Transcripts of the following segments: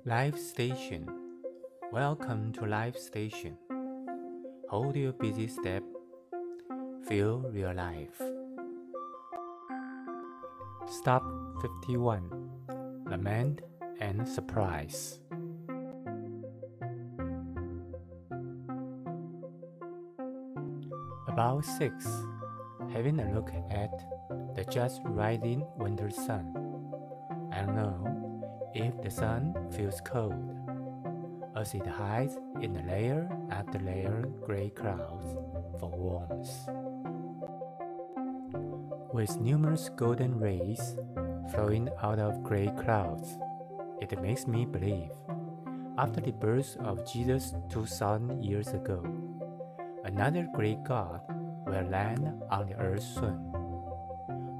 Live Station. Welcome to Live Station. Hold your busy step. Feel real life. Stop 51. Lament and surprise. About 6. Having a look at the just rising winter sun. I don't know if the sun feels cold, as it hides in layer after layer gray clouds for warmth. With numerous golden rays flowing out of gray clouds, it makes me believe, after the birth of Jesus 2,000 years ago, another great God will land on the earth soon.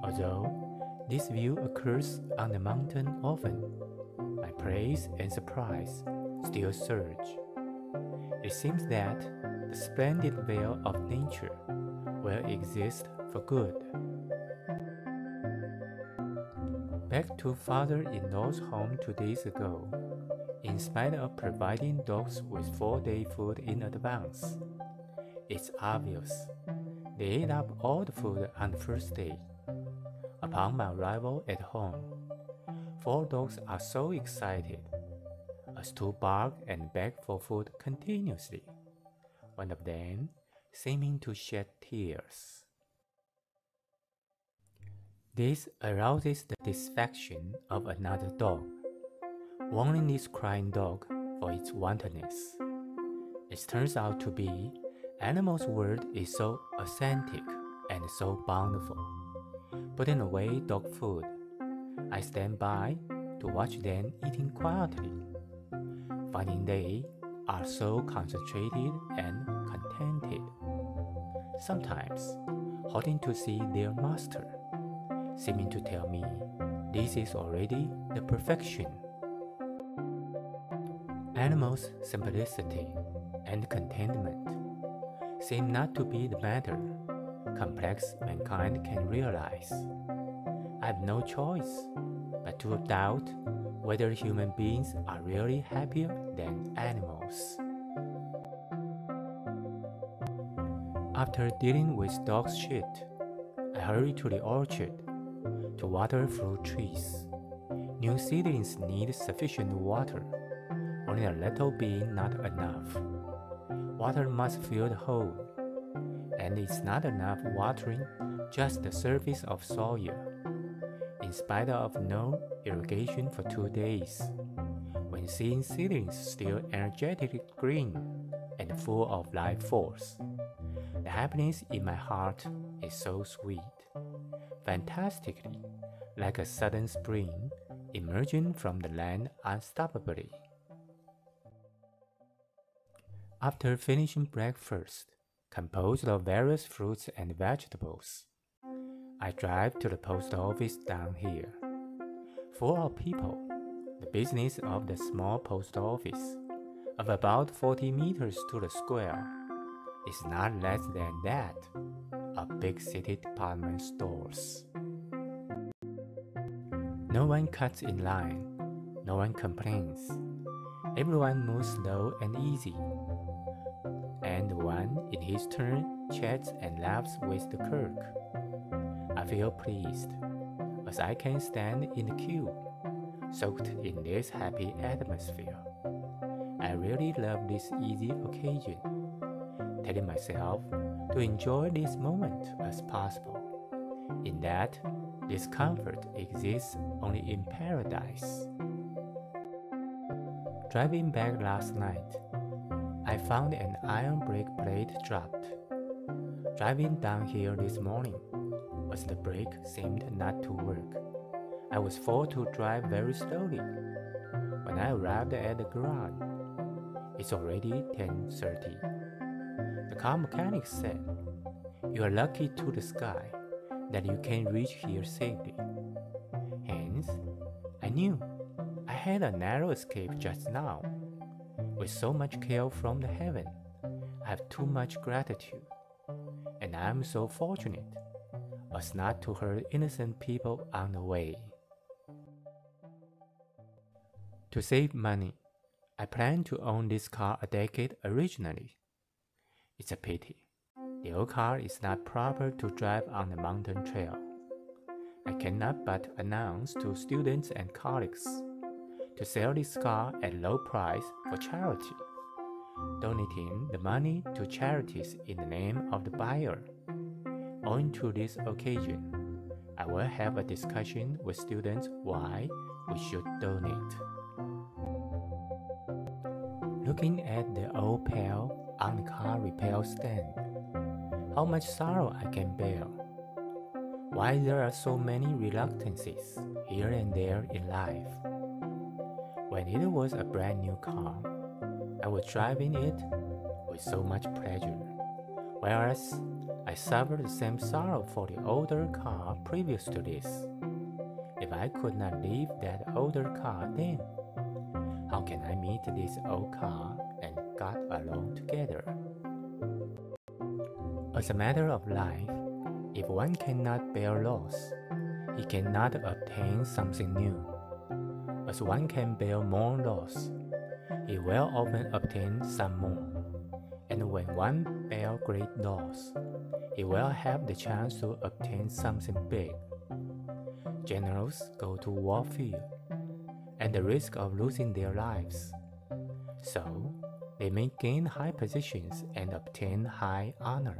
Although this view occurs on the mountain often, my praise and surprise still surge. It seems that the splendid veil of nature will exist for good. Back to father-in-law's home 2 days ago, in spite of providing dogs with 4-day food in advance. It's obvious they ate up all the food on the first day. Upon my arrival at home, 4 dogs are so excited as to bark and beg for food continuously, one of them seeming to shed tears. This arouses the disaffection of another dog, warning this crying dog for its wantonness. It turns out to be animals' world is so authentic and so bountiful. Putting away dog food, I stand by to watch them eating quietly, finding they are so concentrated and contented. Sometimes, halting to see their master, seeming to tell me this is already the perfection. Animals' simplicity and contentment seem not to be the matter complex mankind can realize. I have no choice but to doubt whether human beings are really happier than animals. After dealing with dog shit, I hurry to the orchard to water fruit trees. New seedlings need sufficient water, only a little being not enough. Water must fill the hole, and it's not enough watering just the surface of soil. In spite of no irrigation for 2 days, when seeing seedlings still energetically green and full of life force, the happiness in my heart is so sweet, fantastically, like a sudden spring emerging from the land unstoppably. After finishing breakfast, composed of various fruits and vegetables, I drive to the post office down here. Full of people, the business of the small post office, of about 40 meters to the square, is not less than that of big city department stores. No one cuts in line, no one complains. Everyone moves slow and easy, and one in his turn chats and laughs with the clerk. I feel pleased, as I can stand in the queue, soaked in this happy atmosphere. I really love this easy occasion, telling myself to enjoy this moment as possible, in that discomfort exists only in paradise. Driving back last night, I found an iron brake plate dropped. Driving down here this morning, as the brake seemed not to work, I was forced to drive very slowly. When I arrived at the garage, it's already 10:30. The car mechanic said, "You are lucky to the sky that you can reach here safely." Hence, I knew I had a narrow escape just now. With so much care from the heaven, I have too much gratitude, and I am so fortunate as not to hurt innocent people on the way. To save money, I planned to own this car a decade originally. It's a pity. The old car is not proper to drive on the mountain trail. I cannot but announce to students and colleagues to sell this car at low price for charity, donating the money to charities in the name of the buyer. Owing to this occasion, I will have a discussion with students why we should donate. Looking at the old pail on the car repair stand, how much sorrow I can bear. Why there are so many reluctances here and there in life. When it was a brand new car, I was driving it with so much pleasure, whereas I suffered the same sorrow for the older car previous to this. If I could not leave that older car then, how can I meet this old car and God alone together? As a matter of life, if one cannot bear loss, he cannot obtain something new. As one can bear more loss, he will often obtain some more. And when one bears great loss, he will have the chance to obtain something big. Generals go to warfield, and the risk of losing their lives. So, they may gain high positions and obtain high honor.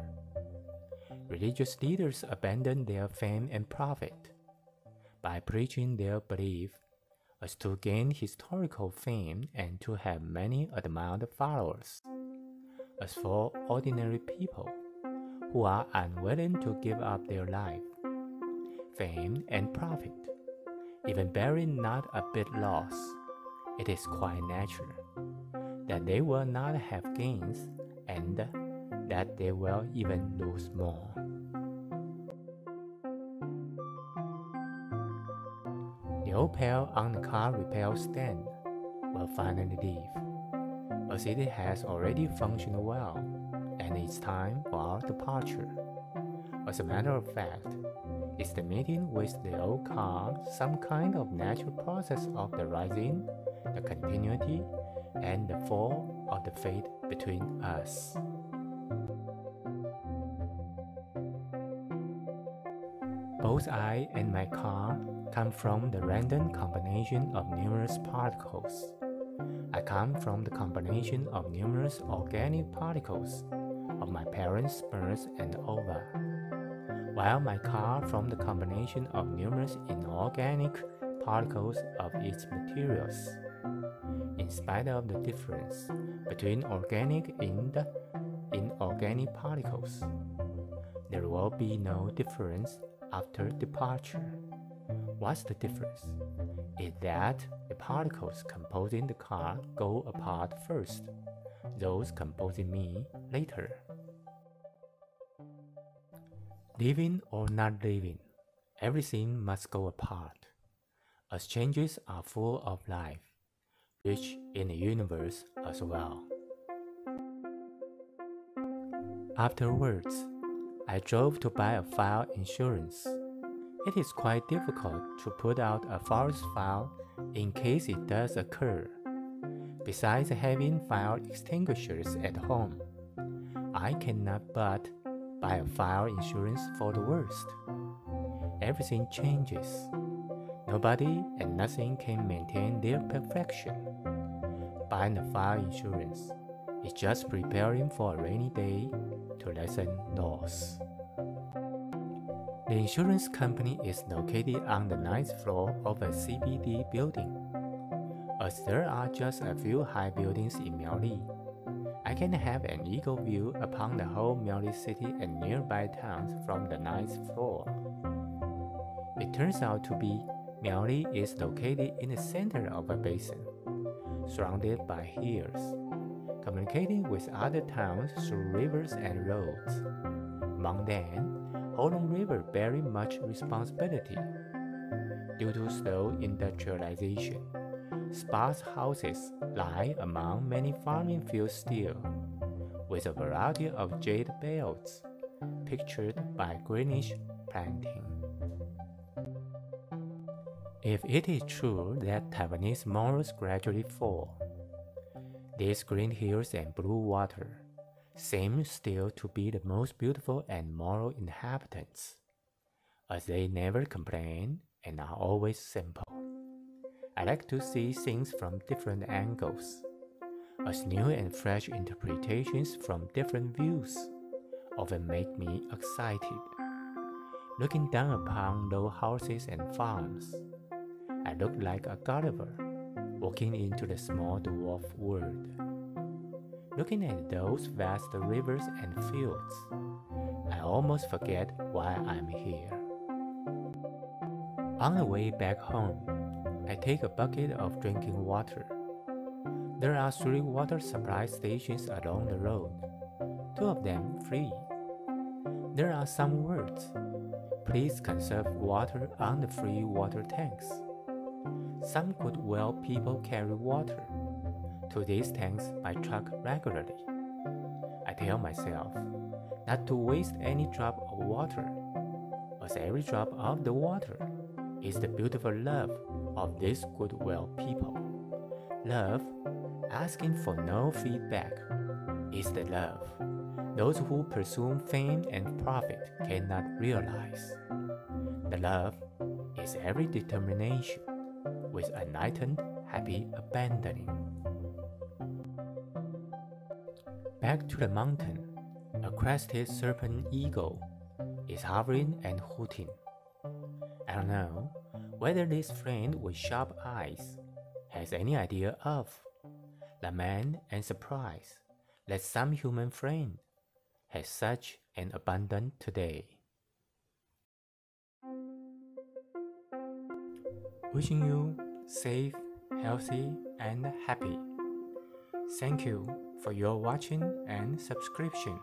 Religious leaders abandon their fame and profit by preaching their belief as to gain historical fame and to have many admired followers. As for ordinary people who are unwilling to give up their life, fame and profit, even bearing not a bit loss, it is quite natural that they will not have gains and that they will even lose more. The old pail on the car repair stand will finally leave, as it has already functioned well, and it's time for our departure. As a matter of fact, is the meeting with the old car some kind of natural process of the rising, the continuity, and the fall of the fate between us? Both I and my car come from the random combination of numerous particles. I come from the combination of numerous organic particles of my parents' sperms and ova, while my car from the combination of numerous inorganic particles of its materials. In spite of the difference between organic and inorganic particles, there will be no difference after departure. What's the difference? Is that the particles composing the car go apart first, those composing me later. Living or not living, everything must go apart, as changes are full of life, which in the universe as well. Afterwards, I drove to buy a fire insurance. It is quite difficult to put out a forest fire in case it does occur. Besides having fire extinguishers at home, I cannot but buy a fire insurance for the worst. Everything changes. Nobody and nothing can maintain their perfection. Buying a fire insurance is just preparing for a rainy day to lessen loss. The insurance company is located on the 9th floor of a CBD building. As there are just a few high buildings in Miaoli, I can have an eagle view upon the whole Miaoli city and nearby towns from the 9th floor. It turns out to be Miaoli is located in the center of a basin, surrounded by hills, communicating with other towns through rivers and roads. Among them, Holong River bearing much responsibility. Due to slow industrialization, sparse houses lie among many farming fields still, with a variety of jade belts, pictured by greenish planting. If it is true that Taiwanese morals gradually fall, these green hills and blue water seem still to be the most beautiful and moral inhabitants, as they never complain and are always simple. I like to see things from different angles, as new and fresh interpretations from different views often make me excited. Looking down upon low houses and farms, I look like a Gulliver walking into the small dwarf world. Looking at those vast rivers and fields, I almost forget why I'm here. On the way back home, I take a bucket of drinking water. There are 3 water supply stations along the road, 2 of them free. There are some words. Please conserve water on the free water tanks. Some good well people carry water to these tanks by truck regularly. I tell myself not to waste any drop of water, as every drop of the water is the beautiful love of these good well people. Love, asking for no feedback, is the love those who pursue fame and profit cannot realize. The love is every determination with enlightened, happy abandoning. Back to the mountain, a crested serpent eagle is hovering and hooting. I don't know whether this friend with sharp eyes has any idea of lament and surprise that some human friend has such an abundant today. Wishing you safe, healthy, and happy. Thank you for your watching and subscription.